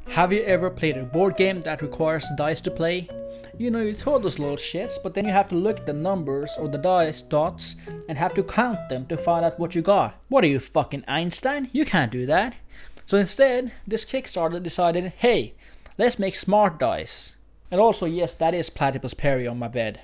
Have you ever played a board game that requires dice to play? You know, you throw those little shits, but then you have to look at the numbers or the dice dots and have to count them to find out what you got. What are you, fucking Einstein? You can't do that. So instead, this Kickstarter decided, hey, let's make smart dice. And also, yes, that is Platypus Perry on my bed.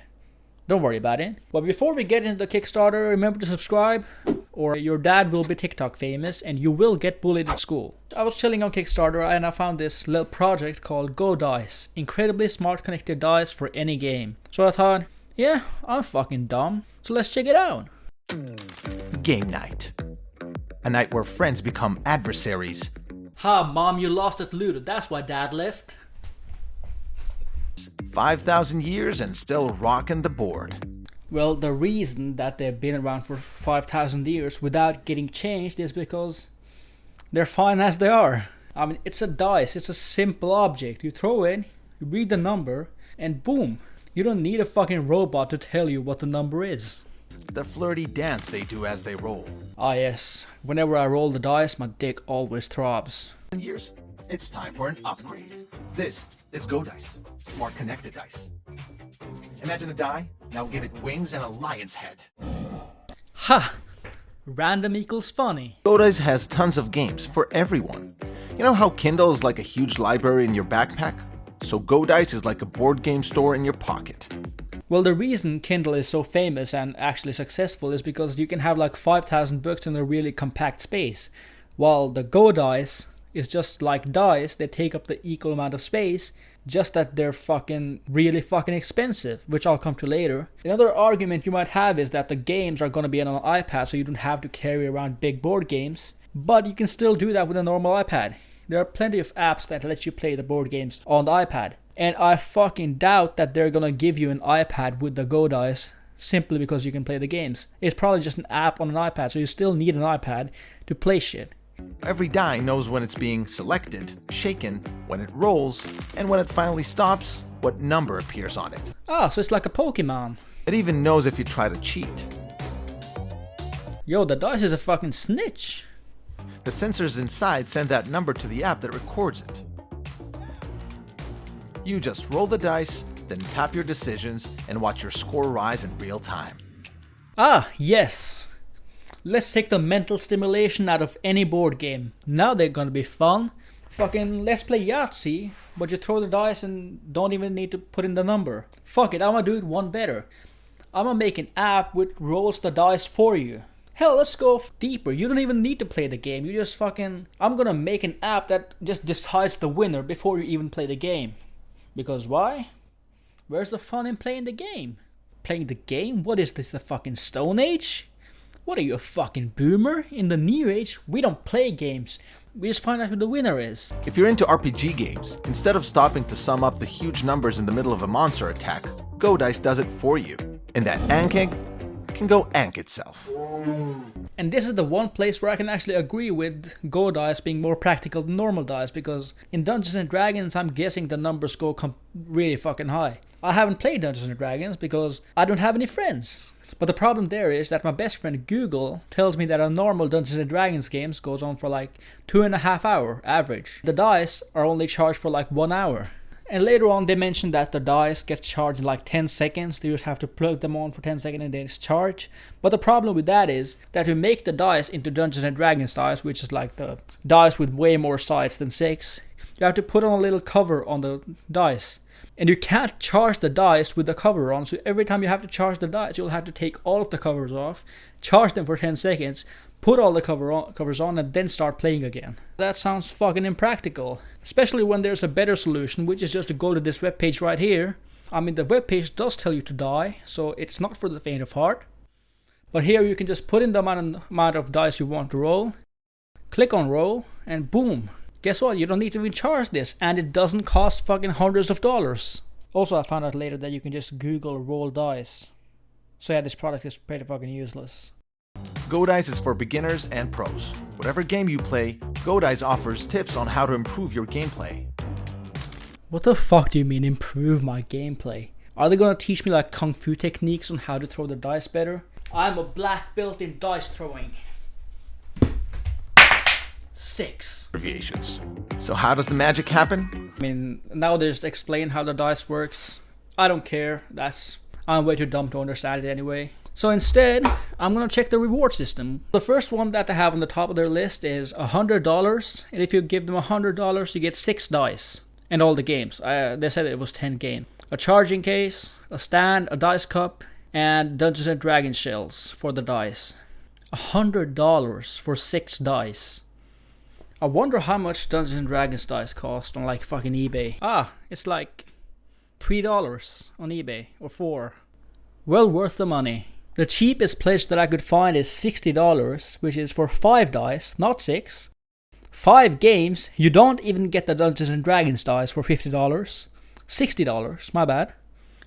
Don't worry about it. But before we get into the Kickstarter, remember to subscribe, or your dad will be TikTok famous and you will get bullied at school. I was chilling on Kickstarter and I found this little project called Godice. Incredibly smart connected dice for any game. So I thought, yeah, I'm fucking dumb. So let's check it out. Game night. A night where friends become adversaries. Ha, Mom, you lost at Ludo. That's why Dad left. 5,000 years and still rocking the board. Well, the reason that they've been around for 5,000 years without getting changed is because they're fine as they are. I mean, it's a dice, it's a simple object. You throw it, you read the number, and boom. You don't need a fucking robot to tell you what the number is. The flirty dance they do as they roll. Ah yes, whenever I roll the dice, my dick always throbs. Years, it's time for an upgrade. This is Godice, smart connected dice. Imagine a die, now give it wings and a lion's head. Ha! Random equals funny. Godice has tons of games for everyone. You know how Kindle is like a huge library in your backpack? So Godice is like a board game store in your pocket. Well, the reason Kindle is so famous and actually successful is because you can have like 5,000 books in a really compact space, while the Godice is just like dice. They take up the equal amount of space, just that they're really fucking expensive, which I'll come to later. Another argument you might have is that the games are gonna be on an iPad, so you don't have to carry around big board games, but you can still do that with a normal iPad. There are plenty of apps that let you play the board games on the iPad. And I fucking doubt that they're gonna give you an iPad with the Godice simply because you can play the games. It's probably just an app on an iPad, so you still need an iPad to play shit. Every die knows when it's being selected, shaken, when it rolls, and when it finally stops, what number appears on it. Ah, so it's like a Pokemon. It even knows if you try to cheat. Yo, the dice is a fucking snitch. The sensors inside send that number to the app that records it. You just roll the dice, then tap your decisions, and watch your score rise in real time. Ah, yes. Let's take the mental stimulation out of any board game. Now they're gonna be fun. Fucking let's play Yahtzee, but you throw the dice and don't even need to put in the number. Fuck it, I'm gonna do it one better. I'm gonna make an app which rolls the dice for you. Hell, let's go deeper. You don't even need to play the game. You just I'm gonna make an app that just decides the winner before you even play the game. Because why? Where's the fun in playing the game? Playing the game? What is this, the fucking Stone Age? What are you, a fucking boomer? In the new age, we don't play games. We just find out who the winner is. If you're into RPG games, instead of stopping to sum up the huge numbers in the middle of a monster attack, Godice does it for you. And that ank egg can go ank itself. And this is the one place where I can actually agree with Godice being more practical than normal dice, because in Dungeons and Dragons, I'm guessing the numbers go really fucking high. I haven't played Dungeons and Dragons because I don't have any friends. But the problem there is that my best friend Google tells me that a normal Dungeons and Dragons games goes on for like 2.5 hours average. The dice are only charged for like 1 hour. And later on they mentioned that the dice gets charged in like 10 seconds. You just have to plug them on for 10 seconds and then it's charged. But the problem with that is that to make the dice into Dungeons and Dragons dice, which is like the dice with way more sides than 6, you have to put on a little cover on the dice. And you can't charge the dice with the cover on, so every time you have to charge the dice, you'll have to take all of the covers off, charge them for 10 seconds, put all the covers on, and then start playing again. That sounds fucking impractical. Especially when there's a better solution, which is just to go to this webpage right here. I mean, the webpage does tell you to die, so it's not for the faint of heart. But here you can just put in the amount of dice you want to roll, click on roll, and boom. Guess what? You don't need to even charge this, and it doesn't cost fucking hundreds of dollars. Also, I found out later that you can just Google roll dice. So yeah, this product is pretty fucking useless. Godice is for beginners and pros. Whatever game you play, Godice offers tips on how to improve your gameplay. What the fuck do you mean improve my gameplay? Are they gonna teach me like kung fu techniques on how to throw the dice better? I'm a black belt in dice throwing. 6. Abbreviations. So how does the magic happen? I mean, now they just explain how the dice works. I don't care. I'm way too dumb to understand it anyway. So instead, I'm gonna check the reward system. The first one that they have on the top of their list is $100, and if you give them $100, you get 6 dice and all the games. They said it was 10 games. A charging case, a stand, a dice cup, and Dungeons and Dragons shells for the dice. $100 for 6 dice. I wonder how much Dungeons and Dragons dice cost on like fucking eBay. It's like $3 on eBay or $4. Well worth the money. The cheapest pledge that I could find is $60, which is for 5 dice, not 6. 5 games. You don't even get the Dungeons and Dragons dice for $50. $60, my bad.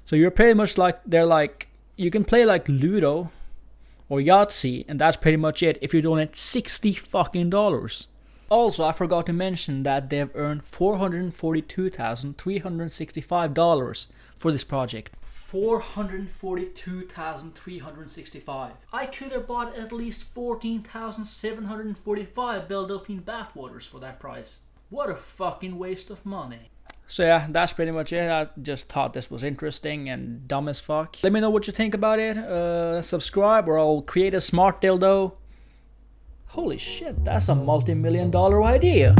So you're pretty much like, you can play like Ludo or Yahtzee, and that's pretty much it if you donate $60 fucking dollars. Also, I forgot to mention that they've earned $442,365 for this project. $442,365. I could have bought at least 14,745 Belle Delphine bathwaters for that price. What a fucking waste of money. So yeah, that's pretty much it. I just thought this was interesting and dumb as fuck. Let me know what you think about it. Subscribe or I'll create a smart dildo. Holy shit, that's a multi-million-dollar idea.